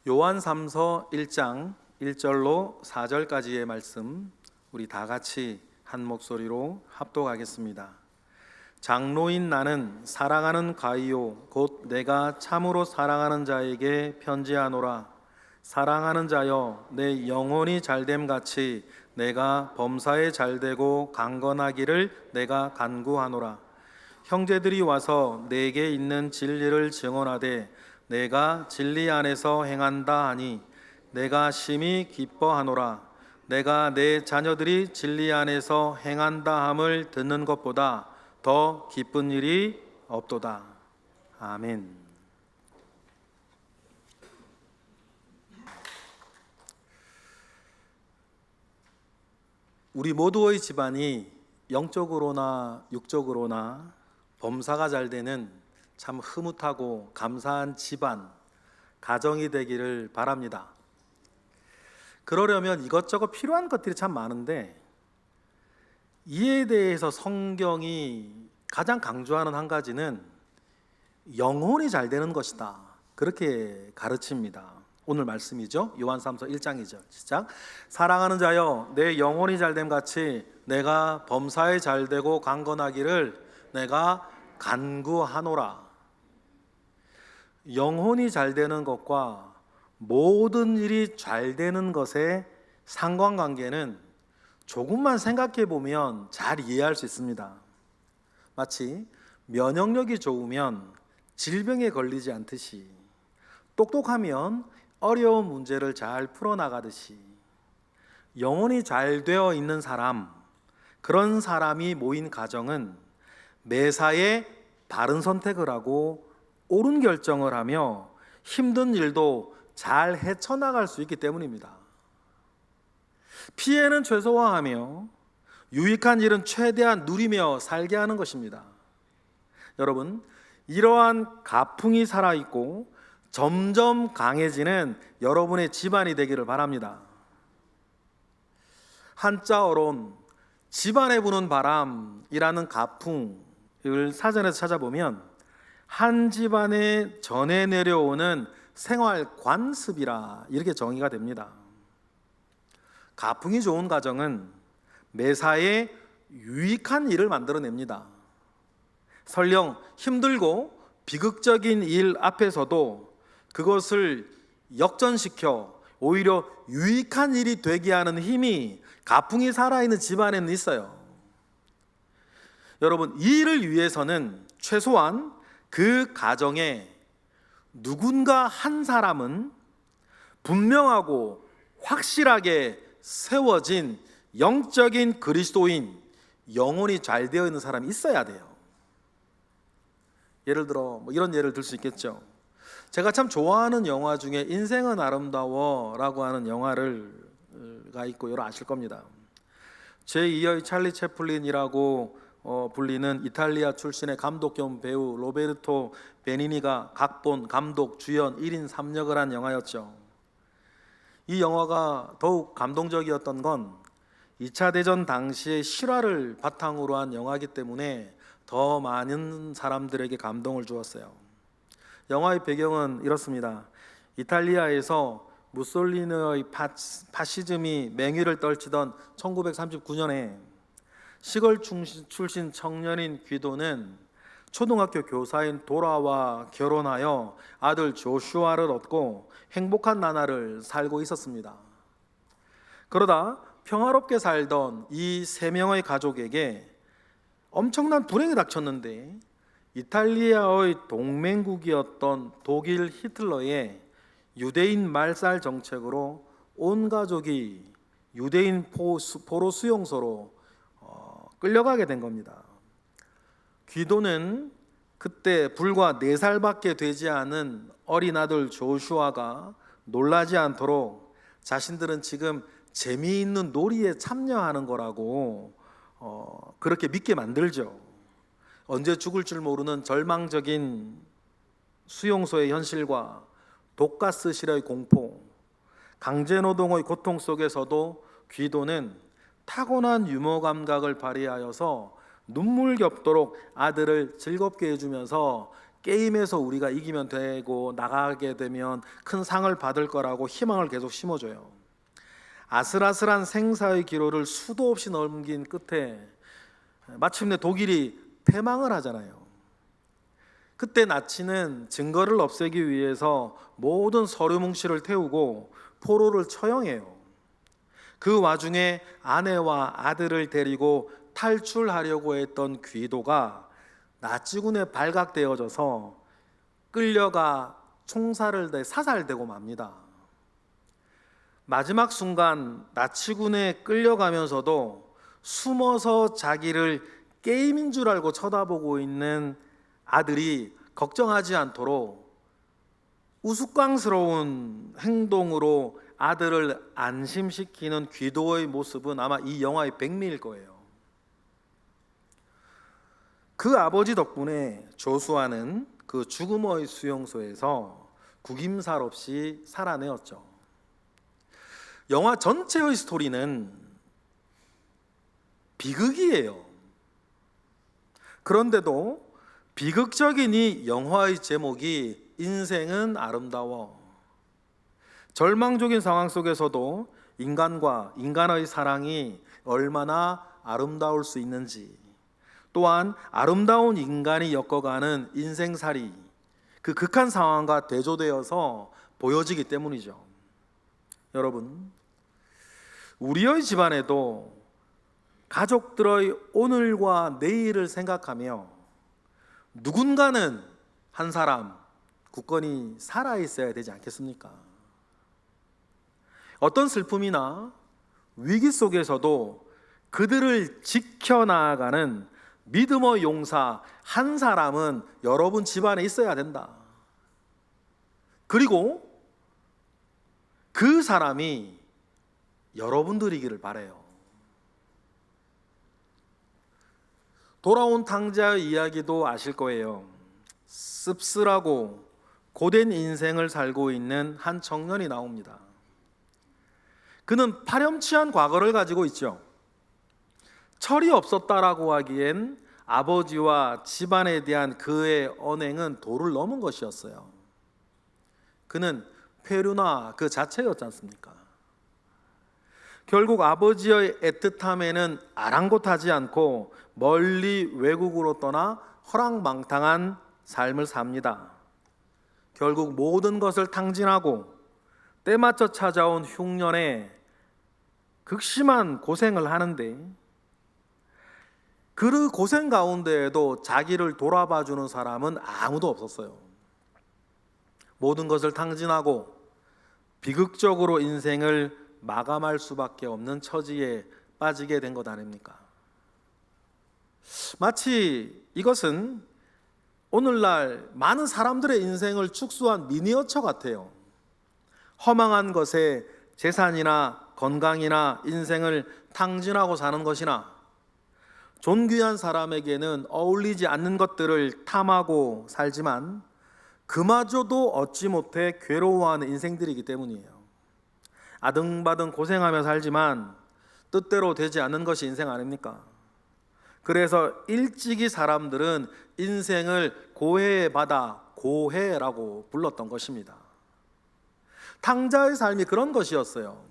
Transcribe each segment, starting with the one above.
요한 3서 1장 1절로 4절까지의 말씀 우리 다 같이 한 목소리로 합독하겠습니다. 장로인 나는 사랑하는 가이오 곧 내가 참으로 사랑하는 자에게 편지하노라. 사랑하는 자여 내 영혼이 잘됨 같이 내가 범사에 잘되고 강건하기를 내가 간구하노라. 형제들이 와서 내게 있는 진리를 증언하되 내가 진리 안에서 행한다 하니 내가 심히 기뻐하노라. 내가 내 자녀들이 진리 안에서 행한다 함을 듣는 것보다 더 기쁜 일이 없도다. 아멘. 우리 모두의 집안이 영적으로나 육적으로나 범사가 잘 되는 참 흐뭇하고 감사한 집안, 가정이 되기를 바랍니다. 그러려면 이것저것 필요한 것들이 참 많은데 이에 대해서 성경이 가장 강조하는 한 가지는 영혼이 잘 되는 것이다, 그렇게 가르칩니다. 오늘 말씀이죠. 요한 3서 1장이죠. 시작. 사랑하는 자여 내 영혼이 잘됨 같이 내가 범사에 잘되고 강건하기를 내가 간구하노라. 영혼이 잘 되는 것과 모든 일이 잘 되는 것의 상관관계는 조금만 생각해 보면 잘 이해할 수 있습니다. 마치 면역력이 좋으면 질병에 걸리지 않듯이, 똑똑하면 어려운 문제를 잘 풀어나가듯이, 영혼이 잘 되어 있는 사람, 그런 사람이 모인 가정은 매사에 바른 선택을 하고 옳은 결정을 하며 힘든 일도 잘 헤쳐나갈 수 있기 때문입니다. 피해는 최소화하며 유익한 일은 최대한 누리며 살게 하는 것입니다. 여러분, 이러한 가풍이 살아있고 점점 강해지는 여러분의 집안이 되기를 바랍니다. 한자어론 집안에 부는 바람이라는 가풍을 사전에서 찾아보면 한 집안에 전해 내려오는 생활 관습이라 이렇게 정의가 됩니다. 가풍이 좋은 가정은 매사에 유익한 일을 만들어냅니다. 설령 힘들고 비극적인 일 앞에서도 그것을 역전시켜 오히려 유익한 일이 되게 하는 힘이 가풍이 살아있는 집안에는 있어요. 여러분, 이 일을 위해서는 최소한 그 가정에 누군가 한 사람은 분명하고 확실하게 세워진 영적인 그리스도인, 영혼이 잘 되어 있는 사람이 있어야 돼요. 예를 들어 이런 예를 들 수 있겠죠. 제가 참 좋아하는 영화 중에 인생은 아름다워 라고 하는 영화가 있고 여러분 아실 겁니다. 제2의 찰리 채플린이라고 불리는 이탈리아 출신의 감독 겸 배우 로베르토 베니니가 각본, 감독, 주연 1인 3역을 한 영화였죠. 이 영화가 더욱 감동적이었던 건 2차 대전 당시의 실화를 바탕으로 한 영화이기 때문에 더 많은 사람들에게 감동을 주었어요. 영화의 배경은 이렇습니다. 이탈리아에서 무솔리니의 파시즘이 맹위를 떨치던 1939년에 시골 출신 청년인 귀도는 초등학교 교사인 도라와 결혼하여 아들 조슈아를 얻고 행복한 나날을 살고 있었습니다. 그러다 평화롭게 살던 이 3명의 가족에게 엄청난 불행이 닥쳤는데 이탈리아의 동맹국이었던 독일 히틀러의 유대인 말살 정책으로 온 가족이 유대인 포로 수용소로 끌려가게 된 겁니다. 귀도는 그때 불과 4살밖에 되지 않은 어린 아들 조슈아가 놀라지 않도록 자신들은 지금 재미있는 놀이에 참여하는 거라고 그렇게 믿게 만들죠. 언제 죽을 줄 모르는 절망적인 수용소의 현실과 독가스실의 공포, 강제노동의 고통 속에서도 귀도는 타고난 유머 감각을 발휘하여서 눈물겹도록 아들을 즐겁게 해주면서 게임에서 우리가 이기면 되고 나가게 되면 큰 상을 받을 거라고 희망을 계속 심어줘요. 아슬아슬한 생사의 기로를 수도 없이 넘긴 끝에 마침내 독일이 패망을 하잖아요. 그때 나치는 증거를 없애기 위해서 모든 서류 뭉치를 태우고 포로를 처형해요. 그 와중에 아내와 아들을 데리고 탈출하려고 했던 귀도가 나치군에 발각되어져서 끌려가 총살을 내 사살되고 맙니다. 마지막 순간 나치군에 끌려가면서도 숨어서 자기를 게임인 줄 알고 쳐다보고 있는 아들이 걱정하지 않도록 우스꽝스러운 행동으로 아들을 안심시키는 귀도의 모습은 아마 이 영화의 백미일 거예요. 그 아버지 덕분에 조수아는 그 죽음의 수용소에서 구김살 없이 살아내었죠. 영화 전체의 스토리는 비극이에요. 그런데도 비극적인 이 영화의 제목이 인생은 아름다워. 절망적인 상황 속에서도 인간과 인간의 사랑이 얼마나 아름다울 수 있는지, 또한 아름다운 인간이 엮어가는 인생살이 그 극한 상황과 대조되어서 보여지기 때문이죠. 여러분, 우리의 집안에도 가족들의 오늘과 내일을 생각하며 누군가는 한 사람 굳건히 살아있어야 되지 않겠습니까? 어떤 슬픔이나 위기 속에서도 그들을 지켜나가는 믿음의 용사 한 사람은 여러분 집안에 있어야 된다. 그리고 그 사람이 여러분들이기를 바라요. 돌아온 탕자의 이야기도 아실 거예요. 씁쓸하고 고된 인생을 살고 있는 한 청년이 나옵니다. 그는 파렴치한 과거를 가지고 있죠. 철이 없었다라고 하기엔 아버지와 집안에 대한 그의 언행은 도를 넘은 것이었어요. 그는 페류나 그 자체였지 않습니까? 결국 아버지의 애틋함에는 아랑곳하지 않고 멀리 외국으로 떠나 허랑방탕한 삶을 삽니다. 결국 모든 것을 탕진하고 때맞춰 찾아온 흉년에 극심한 고생을 하는데, 그 고생 가운데에도 자기를 돌아봐주는 사람은 아무도 없었어요. 모든 것을 탕진하고 비극적으로 인생을 마감할 수밖에 없는 처지에 빠지게 된 것 아닙니까? 마치 이것은 오늘날 많은 사람들의 인생을 축소한 미니어처 같아요. 허망한 것에 재산이나 건강이나 인생을 탕진하고 사는 것이나, 존귀한 사람에게는 어울리지 않는 것들을 탐하고 살지만 그마저도 얻지 못해 괴로워하는 인생들이기 때문이에요. 아등바등 고생하며 살지만 뜻대로 되지 않는 것이 인생 아닙니까? 그래서 일찍이 사람들은 인생을 고해의 바다, 고해라고 불렀던 것입니다. 탕자의 삶이 그런 것이었어요.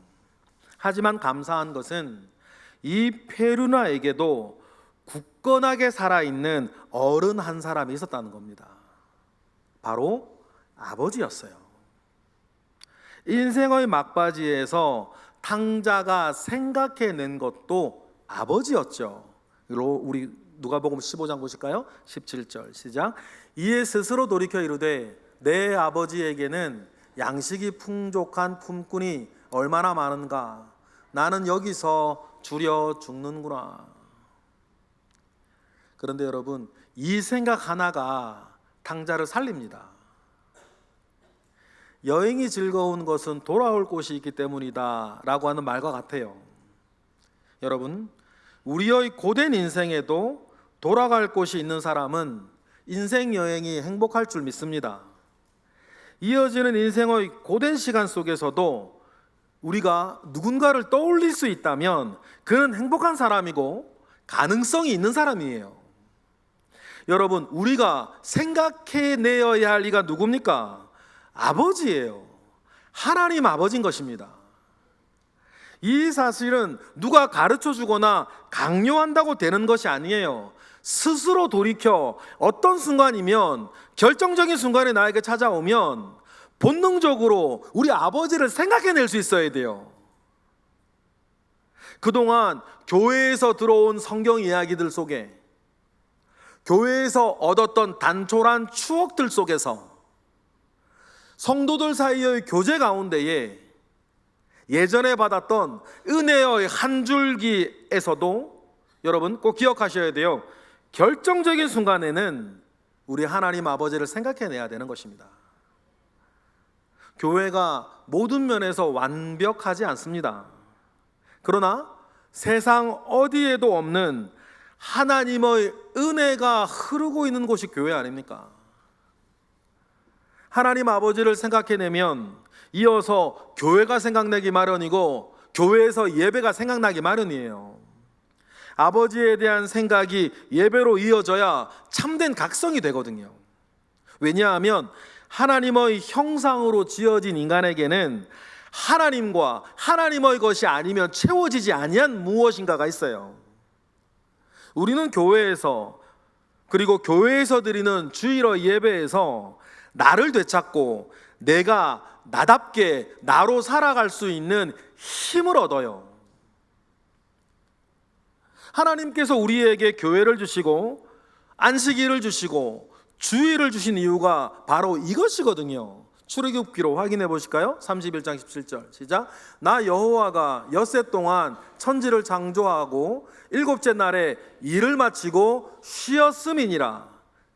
하지만 감사한 것은 이 페루나에게도 굳건하게 살아있는 어른 한 사람이 있었다는 겁니다. 바로 아버지였어요. 인생의 막바지에서 탕자가 생각해낸 것도 아버지였죠. 우리 누가복음 15장 보실까요? 17절 시작. 이에 스스로 돌이켜 이르되 내 아버지에게는 양식이 풍족한 품꾼이 얼마나 많은가. 나는 여기서 주려 죽는구나. 그런데 여러분, 이 생각 하나가 탕자를 살립니다. 여행이 즐거운 것은 돌아올 곳이 있기 때문이다 라고 하는 말과 같아요. 여러분, 우리의 고된 인생에도 돌아갈 곳이 있는 사람은 인생 여행이 행복할 줄 믿습니다. 이어지는 인생의 고된 시간 속에서도 우리가 누군가를 떠올릴 수 있다면 그는 행복한 사람이고 가능성이 있는 사람이에요. 여러분, 우리가 생각해내어야 할 이가 누굽니까? 아버지예요. 하나님 아버지인 것입니다. 이 사실은 누가 가르쳐 주거나 강요한다고 되는 것이 아니에요. 스스로 돌이켜 어떤 순간이면, 결정적인 순간에 나에게 찾아오면 본능적으로 우리 아버지를 생각해낼 수 있어야 돼요. 그동안 교회에서 들어온 성경 이야기들 속에, 교회에서 얻었던 단촐한 추억들 속에서, 성도들 사이의 교제 가운데에 예전에 받았던 은혜의 한 줄기에서도 여러분 꼭 기억하셔야 돼요. 결정적인 순간에는 우리 하나님 아버지를 생각해내야 되는 것입니다. 교회가 모든 면에서 완벽하지 않습니다. 그러나 세상 어디에도 없는 하나님의 은혜가 흐르고 있는 곳이 교회 아닙니까? 하나님 아버지를 생각해내면 이어서 교회가 생각나기 마련이고, 교회에서 예배가 생각나기 마련이에요. 아버지에 대한 생각이 예배로 이어져야 참된 각성이 되거든요. 왜냐하면 하나님의 형상으로 지어진 인간에게는 하나님과 하나님의 것이 아니면 채워지지 아니한 무엇인가가 있어요. 우리는 교회에서, 그리고 교회에서 드리는 주일의 예배에서 나를 되찾고 내가 나답게 나로 살아갈 수 있는 힘을 얻어요. 하나님께서 우리에게 교회를 주시고 안식일을 주시고 주일을 주신 이유가 바로 이것이거든요. 출애굽기로 확인해 보실까요? 31장 17절 시작. 나 여호와가 엿새 동안 천지를 창조하고 일곱째 날에 일을 마치고 쉬었음이니라.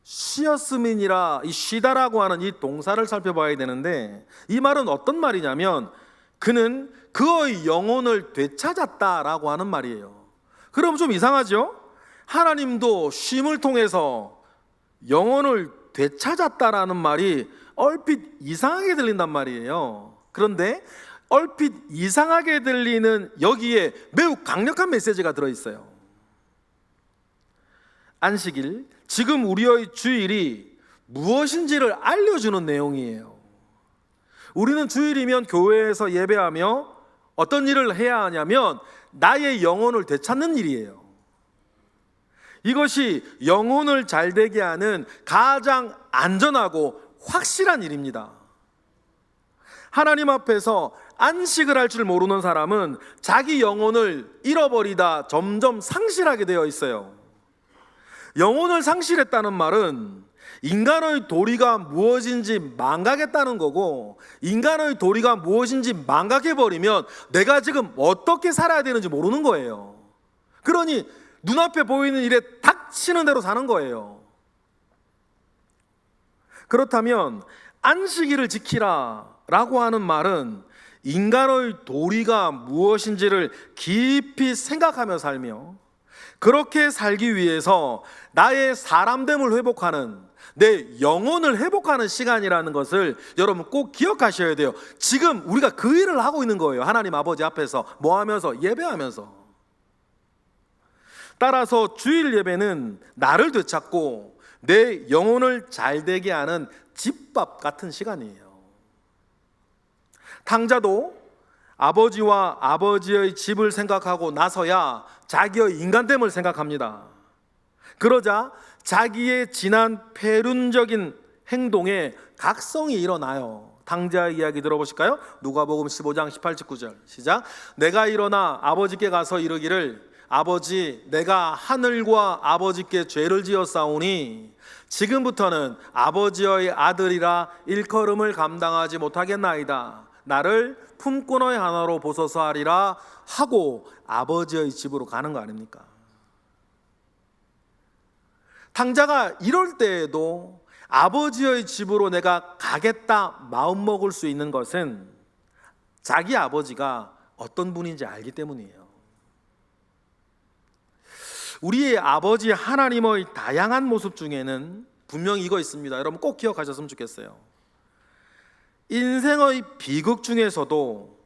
쉬었음이니라, 이 쉬다라고 하는 이 동사를 살펴봐야 되는데, 이 말은 어떤 말이냐면 그는 그의 영혼을 되찾았다라고 하는 말이에요. 그럼 좀 이상하죠? 하나님도 쉼을 통해서 영혼을 되찾았다라는 말이 얼핏 이상하게 들린단 말이에요. 그런데 얼핏 이상하게 들리는 여기에 매우 강력한 메시지가 들어있어요. 안식일, 지금 우리의 주일이 무엇인지를 알려주는 내용이에요. 우리는 주일이면 교회에서 예배하며 어떤 일을 해야 하냐면 나의 영혼을 되찾는 일이에요. 이것이 영혼을 잘되게 하는 가장 안전하고 확실한 일입니다. 하나님 앞에서 안식을 할 줄 모르는 사람은 자기 영혼을 잃어버리다 점점 상실하게 되어 있어요. 영혼을 상실했다는 말은 인간의 도리가 무엇인지 망각했다는 거고, 인간의 도리가 무엇인지 망각해버리면 내가 지금 어떻게 살아야 되는지 모르는 거예요. 그러니 눈앞에 보이는 일에 닥치는 대로 사는 거예요. 그렇다면 안식일을 지키라 라고 하는 말은 인간의 도리가 무엇인지를 깊이 생각하며 살며, 그렇게 살기 위해서 나의 사람됨을 회복하는, 내 영혼을 회복하는 시간이라는 것을 여러분 꼭 기억하셔야 돼요. 지금 우리가 그 일을 하고 있는 거예요. 하나님 아버지 앞에서 뭐 하면서? 예배하면서. 따라서 주일 예배는 나를 되찾고 내 영혼을 잘되게 하는 집밥 같은 시간이에요. 탕자도 아버지와 아버지의 집을 생각하고 나서야 자기의 인간됨을 생각합니다. 그러자 자기의 지난 패륜적인 행동에 각성이 일어나요. 탕자의 이야기 들어보실까요? 누가복음 15장 18, 19절 시작. 내가 일어나 아버지께 가서 이르기를 아버지, 내가 하늘과 아버지께 죄를 지었사오니 지금부터는 아버지의 아들이라 일컬음을 감당하지 못하겠나이다. 나를 품꾼의 하나로 보소서 하리라 하고 아버지의 집으로 가는 거 아닙니까? 탕자가 이럴 때에도 아버지의 집으로 내가 가겠다 마음먹을 수 있는 것은 자기 아버지가 어떤 분인지 알기 때문이에요. 우리의 아버지 하나님의 다양한 모습 중에는 분명히 이거 있습니다. 여러분 꼭 기억하셨으면 좋겠어요. 인생의 비극 중에서도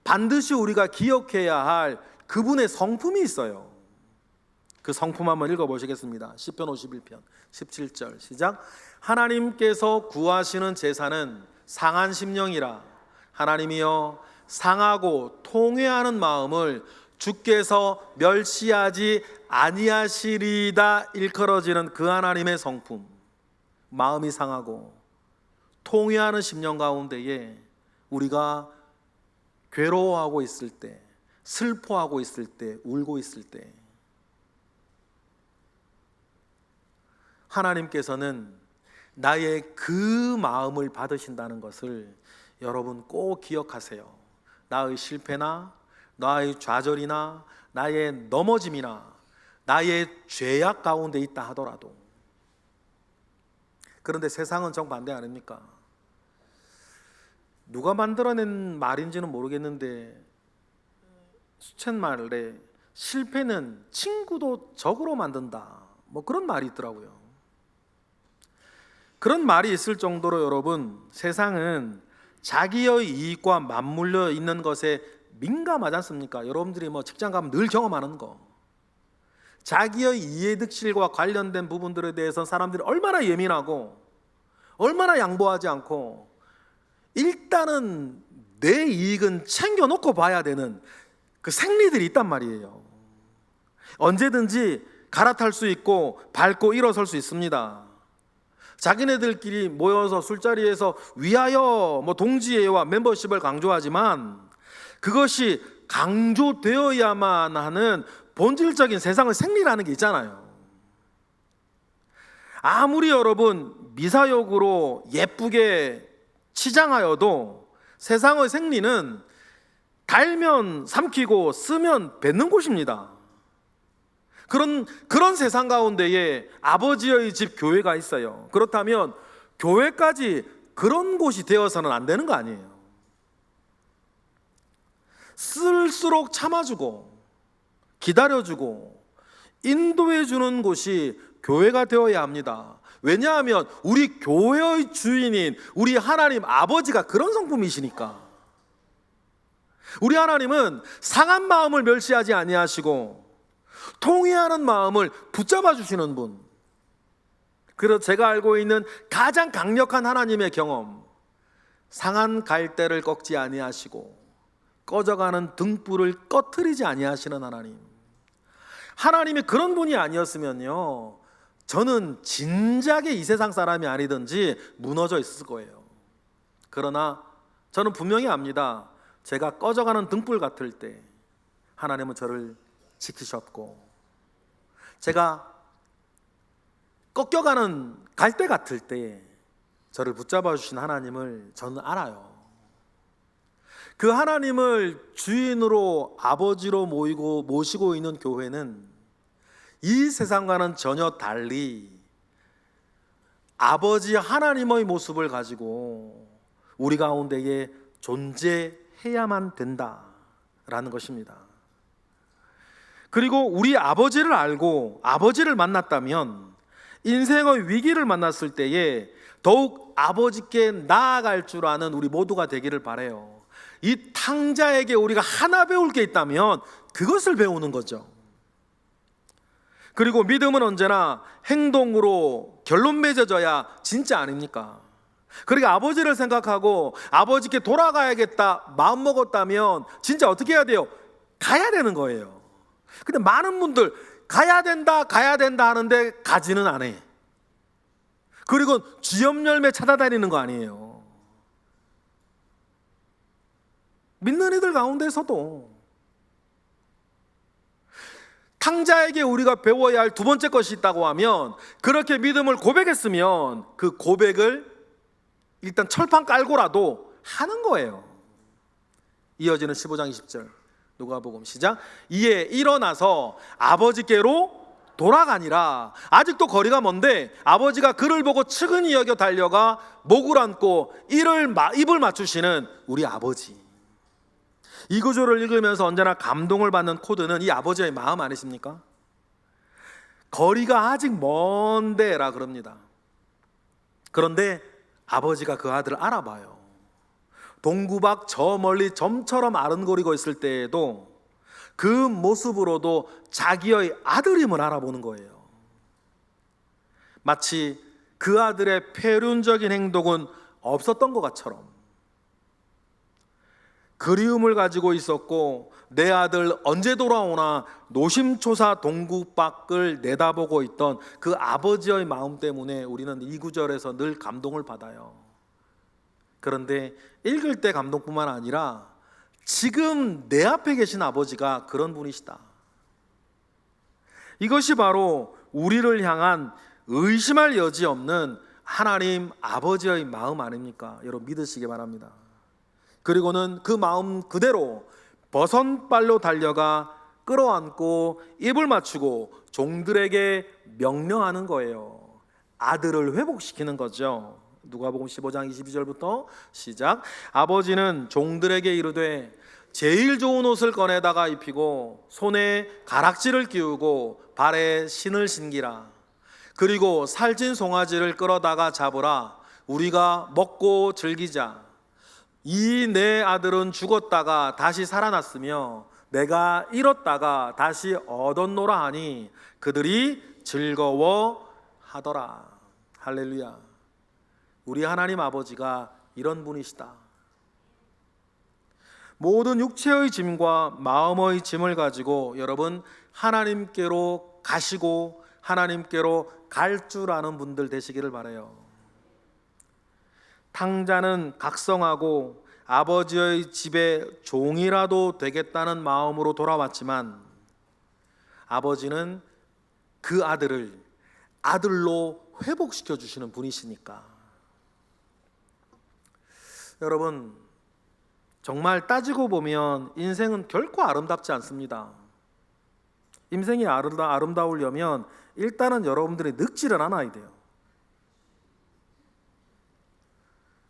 반드시 우리가 기억해야 할 그분의 성품이 있어요. 그 성품 한번 읽어보시겠습니다. 시편 51편 17절 시작. 하나님께서 구하시는 제사는 상한 심령이라. 하나님이여 상하고 통회하는 마음을 주께서 멸시하지 아니하시리다. 일컬어지는 그 하나님의 성품, 마음이 상하고 통회하는 심령 가운데에 우리가 괴로워하고 있을 때, 슬퍼하고 있을 때, 울고 있을 때 하나님께서는 나의 그 마음을 받으신다는 것을 여러분 꼭 기억하세요. 나의 실패나 나의 좌절이나 나의 넘어짐이나 나의 죄악 가운데 있다 하더라도. 그런데 세상은 정반대 아닙니까? 누가 만들어낸 말인지는 모르겠는데 수쳇말에 실패는 친구도 적으로 만든다, 뭐 그런 말이 있더라고요. 그런 말이 있을 정도로 여러분, 세상은 자기의 이익과 맞물려 있는 것에 민감하지 않습니까? 여러분들이 뭐 직장 가면 늘 경험하는 거, 자기의 이해득실과 관련된 부분들에 대해서 사람들이 얼마나 예민하고 얼마나 양보하지 않고 일단은 내 이익은 챙겨놓고 봐야 되는 그 생리들이 있단 말이에요. 언제든지 갈아탈 수 있고 밟고 일어설 수 있습니다. 자기네들끼리 모여서 술자리에서 위하여 동지애와 멤버십을 강조하지만 그것이 강조되어야만 하는 본질적인 세상의 생리라는 게 있잖아요. 아무리 여러분 미사역으로 예쁘게 치장하여도 세상의 생리는 달면 삼키고 쓰면 뱉는 곳입니다. 그런 세상 가운데에 아버지의 집 교회가 있어요. 그렇다면 교회까지 그런 곳이 되어서는 안 되는 거 아니에요. 쓸수록 참아주고 기다려주고 인도해주는 곳이 교회가 되어야 합니다. 왜냐하면 우리 교회의 주인인 우리 하나님 아버지가 그런 성품이시니까. 우리 하나님은 상한 마음을 멸시하지 아니하시고 통회하는 마음을 붙잡아 주시는 분. 그래서 제가 알고 있는 가장 강력한 하나님의 경험, 상한 갈대를 꺾지 아니하시고 꺼져가는 등불을 꺼트리지 아니하시는 하나님. 하나님이 그런 분이 아니었으면요, 저는 진작에 이 세상 사람이 아니든지 무너져 있을 거예요. 그러나 저는 분명히 압니다. 제가 꺼져가는 등불 같을 때 하나님은 저를 지키셨고, 제가 꺾여가는 갈대 같을 때 저를 붙잡아 주신 하나님을 저는 알아요. 그 하나님을 주인으로 아버지로 모시고 있는 교회는 이 세상과는 전혀 달리 아버지 하나님의 모습을 가지고 우리 가운데에 존재해야만 된다라는 것입니다. 그리고 우리 아버지를 알고 아버지를 만났다면 인생의 위기를 만났을 때에 더욱 아버지께 나아갈 줄 아는 우리 모두가 되기를 바라요. 이 탕자에게 우리가 하나 배울 게 있다면 그것을 배우는 거죠. 그리고 믿음은 언제나 행동으로 결론 맺어져야 진짜 아닙니까? 그러니까 아버지를 생각하고 아버지께 돌아가야겠다 마음 먹었다면 진짜 어떻게 해야 돼요? 가야 되는 거예요. 근데 많은 분들 가야 된다 하는데 가지는 않아. 그리고 쥐염 열매 찾아다니는 거 아니에요. 믿는 이들 가운데서도 탕자에게 우리가 배워야 할 두 번째 것이 있다고 하면, 그렇게 믿음을 고백했으면 그 고백을 일단 철판 깔고라도 하는 거예요. 이어지는 15장 20절 누가복음 시작. 이에 일어나서 아버지께로 돌아가니라. 아직도 거리가 먼데 아버지가 그를 보고 측은히 여겨 달려가 목을 안고 입을 맞추시는 우리 아버지. 이 구조를 읽으면서 언제나 감동을 받는 코드는 이 아버지의 마음 아니십니까? 거리가 아직 먼데라 그럽니다. 그런데 아버지가 그 아들을 알아봐요. 동구박 저 멀리 점처럼 아른거리고 있을 때에도 그 모습으로도 자기의 아들임을 알아보는 거예요. 마치 그 아들의 폐륜적인 행동은 없었던 것처럼 그리움을 가지고 있었고, 내 아들 언제 돌아오나 노심초사 동국밖을 내다보고 있던 그 아버지의 마음 때문에 우리는 이 구절에서 늘 감동을 받아요. 그런데 읽을 때 감동뿐만 아니라 지금 내 앞에 계신 아버지가 그런 분이시다. 이것이 바로 우리를 향한 의심할 여지 없는 하나님 아버지의 마음 아닙니까? 여러분 믿으시기 바랍니다. 그리고는 그 마음 그대로 버선발로 달려가 끌어안고 입을 맞추고 종들에게 명령하는 거예요. 아들을 회복시키는 거죠. 누가복음 15장 22절부터 시작. 아버지는 종들에게 이르되 제일 좋은 옷을 꺼내다가 입히고 손에 가락지를 끼우고 발에 신을 신기라. 그리고 살찐 송아지를 끌어다가 잡으라. 우리가 먹고 즐기자. 이 내 아들은 죽었다가 다시 살아났으며 내가 잃었다가 다시 얻었노라 하니 그들이 즐거워하더라. 할렐루야. 우리 하나님 아버지가 이런 분이시다. 모든 육체의 짐과 마음의 짐을 가지고 여러분 하나님께로 가시고 하나님께로 갈 줄 아는 분들 되시기를 바라요. 탕자는 각성하고 아버지의 집에 종이라도 되겠다는 마음으로 돌아왔지만 아버지는 그 아들을 아들로 회복시켜 주시는 분이시니까. 여러분 정말 따지고 보면 인생은 결코 아름답지 않습니다. 인생이 아름다우려면 일단은 여러분들이 늙지를 않아야 돼요.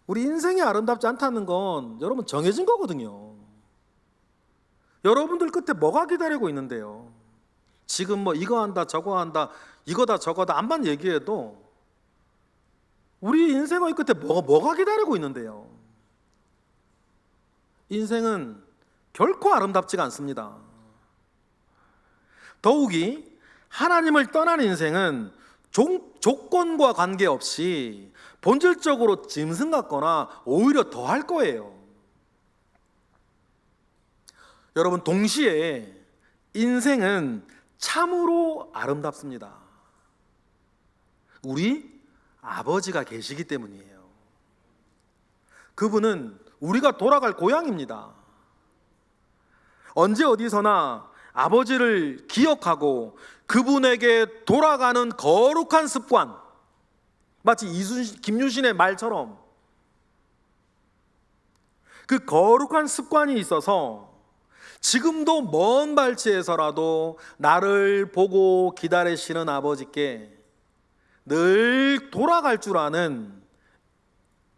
우리 인생이 아름답지 않다는 건 여러분 정해진 거거든요. 여러분들 끝에 뭐가 기다리고 있는데요. 지금 뭐 이거 한다 저거 한다 이거다 저거다 암만 얘기해도 우리 인생의 끝에 뭐가 기다리고 있는데요. 인생은 결코 아름답지가 않습니다. 더욱이 하나님을 떠난 인생은 조건과 관계없이 본질적으로 짐승 같거나 오히려 더 할 거예요. 여러분 동시에 인생은 참으로 아름답습니다. 우리 아버지가 계시기 때문이에요. 그분은 우리가 돌아갈 고향입니다. 언제 어디서나 아버지를 기억하고 그분에게 돌아가는 거룩한 습관, 마치 김유신의 말처럼 그 거룩한 습관이 있어서 지금도 먼 발치에서라도 나를 보고 기다리시는 아버지께 늘 돌아갈 줄 아는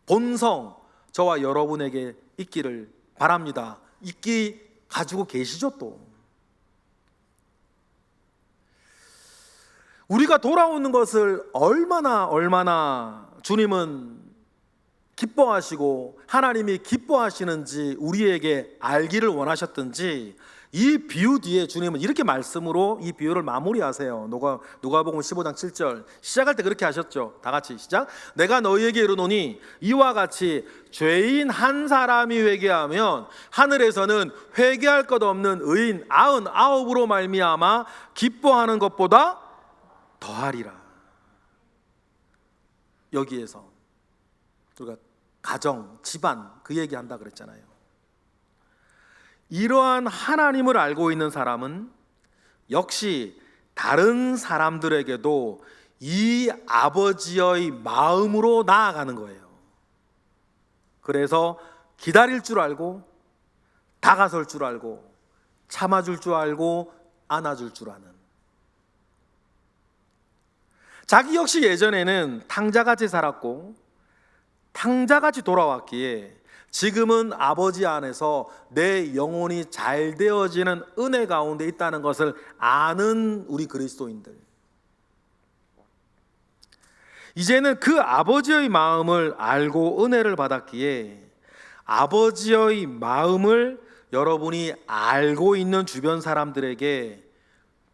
본성 저와 여러분에게 있기를 바랍니다. 있기 가지고 계시죠. 또 우리가 돌아오는 것을 얼마나 주님은 기뻐하시고 하나님이 기뻐하시는지 우리에게 알기를 원하셨든지 이 비유 뒤에 주님은 이렇게 말씀으로 이 비유를 마무리하세요. 누가복음 15장 7절 시작할 때 그렇게 하셨죠. 다 같이 시작. 내가 너희에게 이르노니 이와 같이 죄인 한 사람이 회개하면 하늘에서는 회개할 것 없는 의인 99으로 말미암아 기뻐하는 것보다 더하리라. 여기에서 우리가 가정, 집안 그 얘기한다 그랬잖아요. 이러한 하나님을 알고 있는 사람은 역시 다른 사람들에게도 이 아버지의 마음으로 나아가는 거예요. 그래서 기다릴 줄 알고 다가설 줄 알고 참아줄 줄 알고 안아줄 줄 아는, 자기 역시 예전에는 탕자같이 살았고 탕자같이 돌아왔기에 지금은 아버지 안에서 내 영혼이 잘 되어지는 은혜 가운데 있다는 것을 아는 우리 그리스도인들, 이제는 그 아버지의 마음을 알고 은혜를 받았기에 아버지의 마음을 여러분이 알고 있는 주변 사람들에게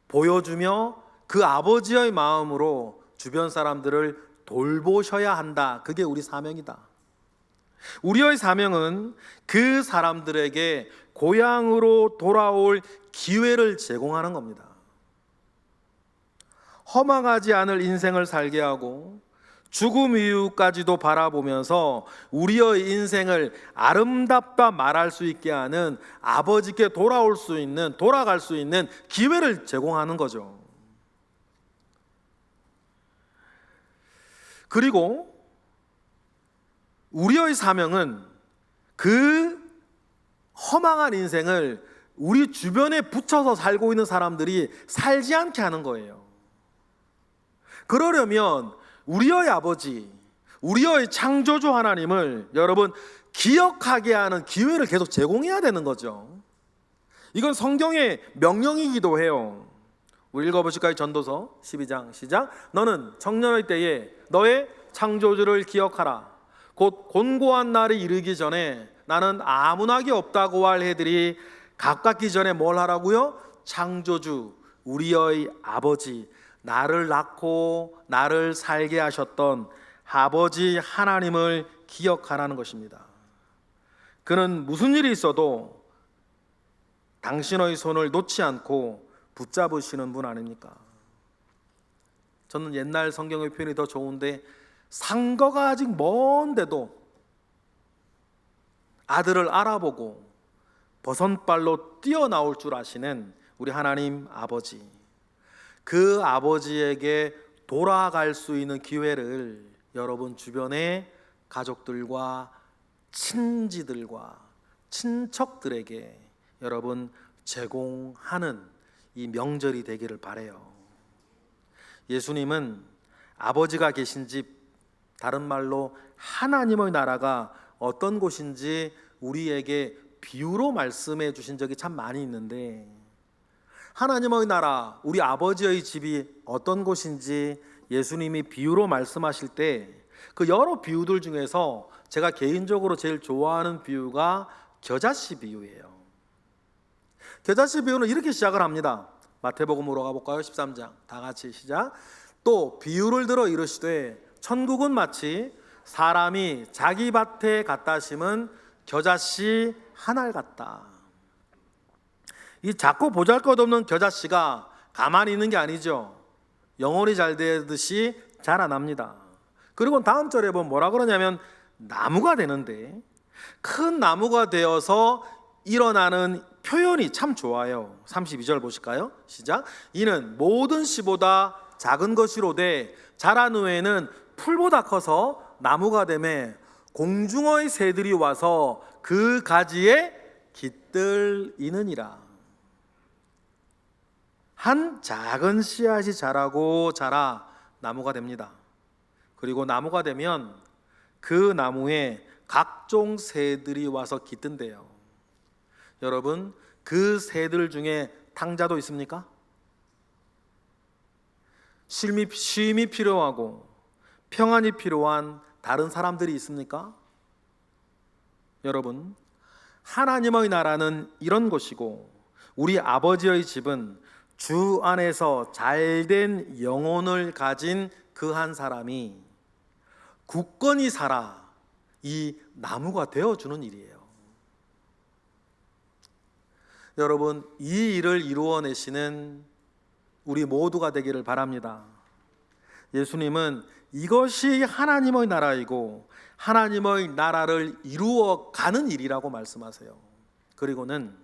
보여주며 그 아버지의 마음으로 주변 사람들을 돌보셔야 한다. 그게 우리 사명이다. 우리의 사명은 그 사람들에게 고향으로 돌아올 기회를 제공하는 겁니다. 허망하지 않을 인생을 살게 하고 죽음 이후까지도 바라보면서 우리의 인생을 아름답다 말할 수 있게 하는 아버지께 돌아갈 수 있는 기회를 제공하는 거죠. 그리고 우리의 사명은 그 허망한 인생을 우리 주변에 붙여서 살고 있는 사람들이 살지 않게 하는 거예요. 그러려면 우리의 아버지, 우리의 창조주 하나님을 여러분 기억하게 하는 기회를 계속 제공해야 되는 거죠. 이건 성경의 명령이기도 해요. 우리 읽어보실까요? 전도서 12장 시작. 너는 청년의 때에 너의 창조주를 기억하라. 곧 곤고한 날이 이르기 전에 나는 아무나게 없다고 할 해들이 가깝기 전에 뭘 하라고요? 창조주, 우리의 아버지, 나를 낳고 나를 살게 하셨던 아버지 하나님을 기억하라는 것입니다. 그는 무슨 일이 있어도 당신의 손을 놓지 않고 붙잡으시는 분 아닙니까? 저는 옛날 성경의 표현이 더 좋은데, 상거가 아직 먼데도 아들을 알아보고 버선발로 뛰어나올 줄 아시는 우리 하나님 아버지, 그 아버지에게 돌아갈 수 있는 기회를 여러분 주변의 가족들과 친지들과 친척들에게 여러분 제공하는 이 명절이 되기를 바라요. 예수님은 아버지가 계신 집, 다른 말로 하나님의 나라가 어떤 곳인지 우리에게 비유로 말씀해 주신 적이 참 많이 있는데, 하나님의 나라, 우리 아버지의 집이 어떤 곳인지 예수님이 비유로 말씀하실 때 그 여러 비유들 중에서 제가 개인적으로 제일 좋아하는 비유가 겨자씨 비유예요. 겨자씨 비유는 이렇게 시작을 합니다. 마태복음으로 가볼까요? 13장 다 같이 시작. 또 비유를 들어 이르시되 천국은 마치 사람이 자기 밭에 갖다 심은 겨자씨 한 알 같다. 이 작고 보잘것없는 겨자씨가 가만히 있는 게 아니죠. 영혼이 잘 되듯이 자라납니다. 그리고 다음 절에 보면 뭐라 그러냐면 나무가 되는데, 큰 나무가 되어서 일어나는 표현이 참 좋아요. 32절 보실까요? 시작. 이는 모든 씨보다 작은 것이로되 자란 후에는 풀보다 커서 나무가 되매 공중의 새들이 와서 그 가지에 깃들이느니라. 한 작은 씨앗이 자라고 자라 나무가 됩니다. 그리고 나무가 되면 그 나무에 각종 새들이 와서 깃든대요. 여러분, 그 새들 중에 탕자도 있습니까? 쉼이 필요하고 평안이 필요한 다른 사람들이 있습니까? 여러분, 하나님의 나라는 이런 곳이고 우리 아버지의 집은 주 안에서 잘된 영혼을 가진 그 한 사람이 굳건히 살아 이 나무가 되어주는 일이에요. 여러분, 이 일을 이루어내시는 우리 모두가 되기를 바랍니다. 예수님은 이것이 하나님의 나라이고 하나님의 나라를 이루어가는 일이라고 말씀하세요. 그리고는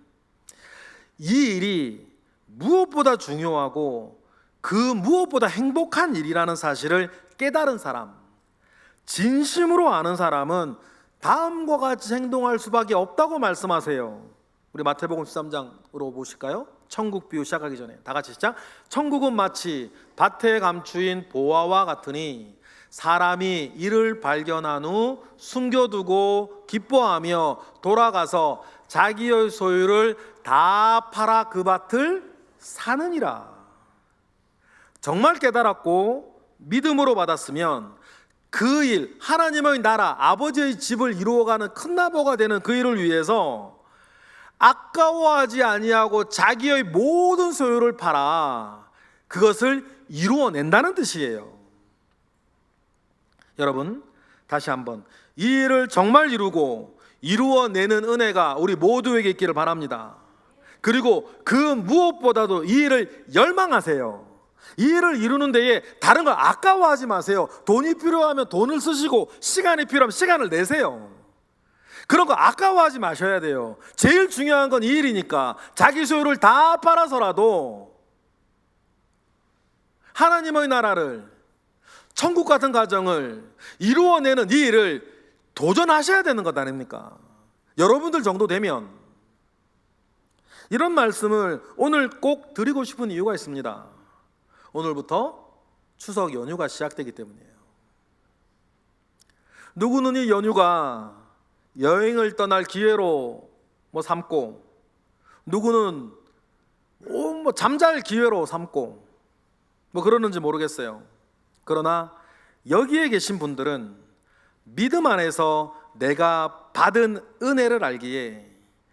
이 일이 무엇보다 중요하고 그 무엇보다 행복한 일이라는 사실을 깨달은 사람, 진심으로 아는 사람은 다음과 같이 행동할 수밖에 없다고 말씀하세요. 우리 마태복음 13장으로 보실까요? 천국 비유 시작하기 전에 다 같이 시작. 천국은 마치 밭에 감추인 보화와 같으니 사람이 이를 발견한 후 숨겨두고 기뻐하며 돌아가서 자기의 소유를 다 팔아 그 밭을 사느니라. 정말 깨달았고 믿음으로 받았으면 그 일, 하나님의 나라, 아버지의 집을 이루어가는 큰 나무가 되는 그 일을 위해서 아까워하지 아니하고 자기의 모든 소유를 팔아 그것을 이루어낸다는 뜻이에요. 여러분, 다시 한번 이 일을 정말 이루고 이루어내는 은혜가 우리 모두에게 있기를 바랍니다. 그리고 그 무엇보다도 이 일을 열망하세요. 이 일을 이루는 데에 다른 걸 아까워하지 마세요. 돈이 필요하면 돈을 쓰시고 시간이 필요하면 시간을 내세요. 그런 거 아까워하지 마셔야 돼요. 제일 중요한 건 이 일이니까 자기 소유를 다 팔아서라도 하나님의 나라를, 천국 같은 가정을 이루어내는 이 일을 도전하셔야 되는 것 아닙니까? 여러분들 정도 되면. 이런 말씀을 오늘 꼭 드리고 싶은 이유가 있습니다. 오늘부터 추석 연휴가 시작되기 때문이에요. 누구는 이 연휴가 여행을 떠날 기회로 삼고, 누구는 잠잘 기회로 삼고 그러는지 모르겠어요. 그러나 여기에 계신 분들은 믿음 안에서 내가 받은 은혜를 알기에,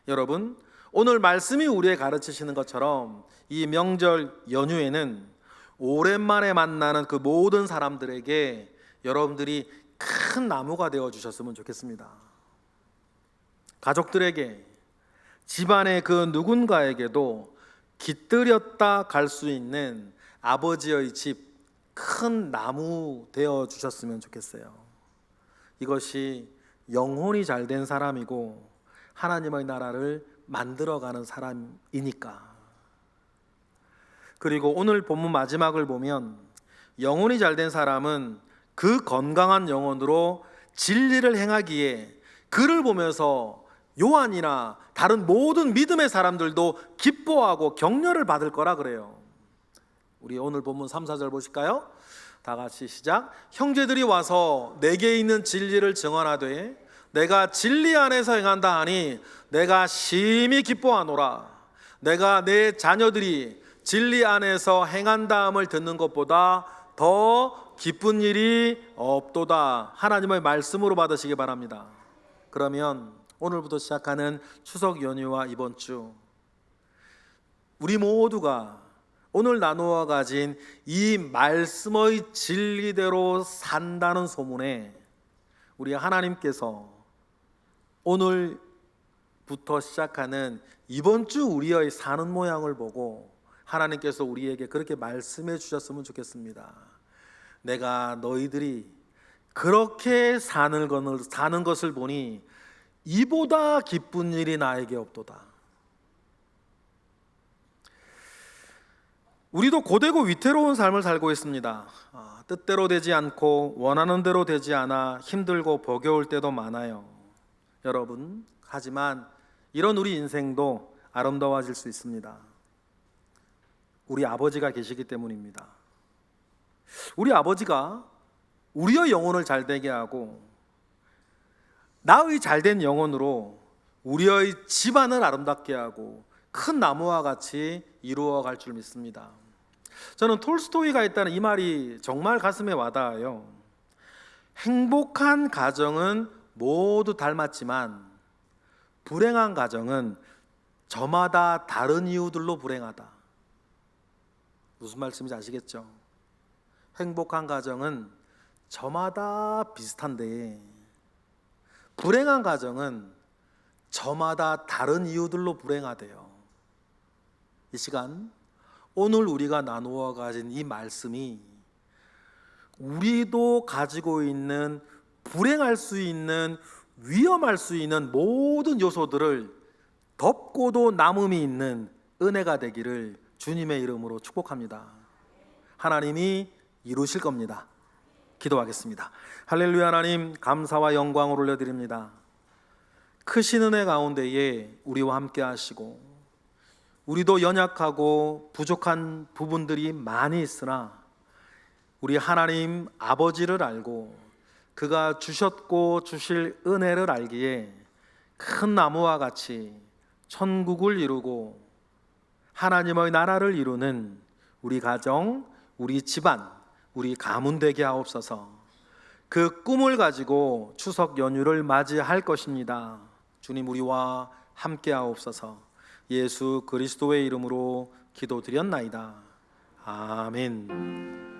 여러분, 오늘 말씀이 우리에게 가르치시는 것처럼 이 명절 연휴에는 오랜만에 만나는 그 모든 사람들에게 여러분들이 큰 나무가 되어 주셨으면 좋겠습니다. 가족들에게, 집안의 그 누군가에게도 깃들였다 갈 수 있는 아버지의 집, 큰 나무 되어 주셨으면 좋겠어요. 이것이 영혼이 잘된 사람이고 하나님의 나라를 만들어가는 사람이니까. 그리고 오늘 본문 마지막을 보면 영혼이 잘된 사람은 그 건강한 영혼으로 진리를 행하기에 그를 보면서 요한이나 다른 모든 믿음의 사람들도 기뻐하고 격려를 받을 거라 그래요. 우리 오늘 본문 3, 4절 보실까요? 다 같이 시작. 형제들이 와서 내게 있는 진리를 증언하되 내가 진리 안에서 행한다 하니 내가 심히 기뻐하노라. 내가 내 자녀들이 진리 안에서 행한다함을 듣는 것보다 더 기쁜 일이 없도다. 하나님의 말씀으로 받으시기 바랍니다. 그러면 오늘부터 시작하는 추석 연휴와 이번 주, 우리 모두가 오늘 나누어 가진 이 말씀의 진리대로 산다는 소문에 우리 하나님께서 오늘부터 시작하는 이번 주 우리의 사는 모양을 보고 하나님께서 우리에게 그렇게 말씀해 주셨으면 좋겠습니다. 내가 너희들이 그렇게 사는 것을 보니 이보다 기쁜 일이 나에게 없도다. 우리도 고되고 위태로운 삶을 살고 있습니다. 뜻대로 되지 않고 원하는 대로 되지 않아 힘들고 버거울 때도 많아요. 여러분, 하지만 이런 우리 인생도 아름다워질 수 있습니다. 우리 아버지가 계시기 때문입니다. 우리 아버지가 우리의 영혼을 잘되게 하고 나의 잘된 영혼으로 우리의 집안을 아름답게 하고 큰 나무와 같이 이루어 갈 줄 믿습니다. 저는 톨스토이가 했다는 이 말이 정말 가슴에 와닿아요. 행복한 가정은 모두 닮았지만 불행한 가정은 저마다 다른 이유들로 불행하다. 무슨 말씀인지 아시겠죠? 행복한 가정은 저마다 비슷한데 불행한 가정은 저마다 다른 이유들로 불행하대요. 이 시간 오늘 우리가 나누어 가진 이 말씀이 우리도 가지고 있는 불행할 수 있는, 위험할 수 있는 모든 요소들을 덮고도 남음이 있는 은혜가 되기를 주님의 이름으로 축복합니다. 하나님이 이루실 겁니다. 기도하겠습니다. 할렐루야. 하나님, 감사와 영광을 올려드립니다. 크신 은혜 가운데에 우리와 함께 하시고 우리도 연약하고 부족한 부분들이 많이 있으나 우리 하나님 아버지를 알고 그가 주셨고 주실 은혜를 알기에 큰 나무와 같이 천국을 이루고 하나님의 나라를 이루는 우리 가정, 우리 집안, 우리 가문 되게 하옵소서. 그 꿈을 가지고 추석 연휴를 맞이할 것입니다. 주님, 우리와 함께하옵소서. 예수 그리스도의 이름으로 기도드렸나이다. 아멘.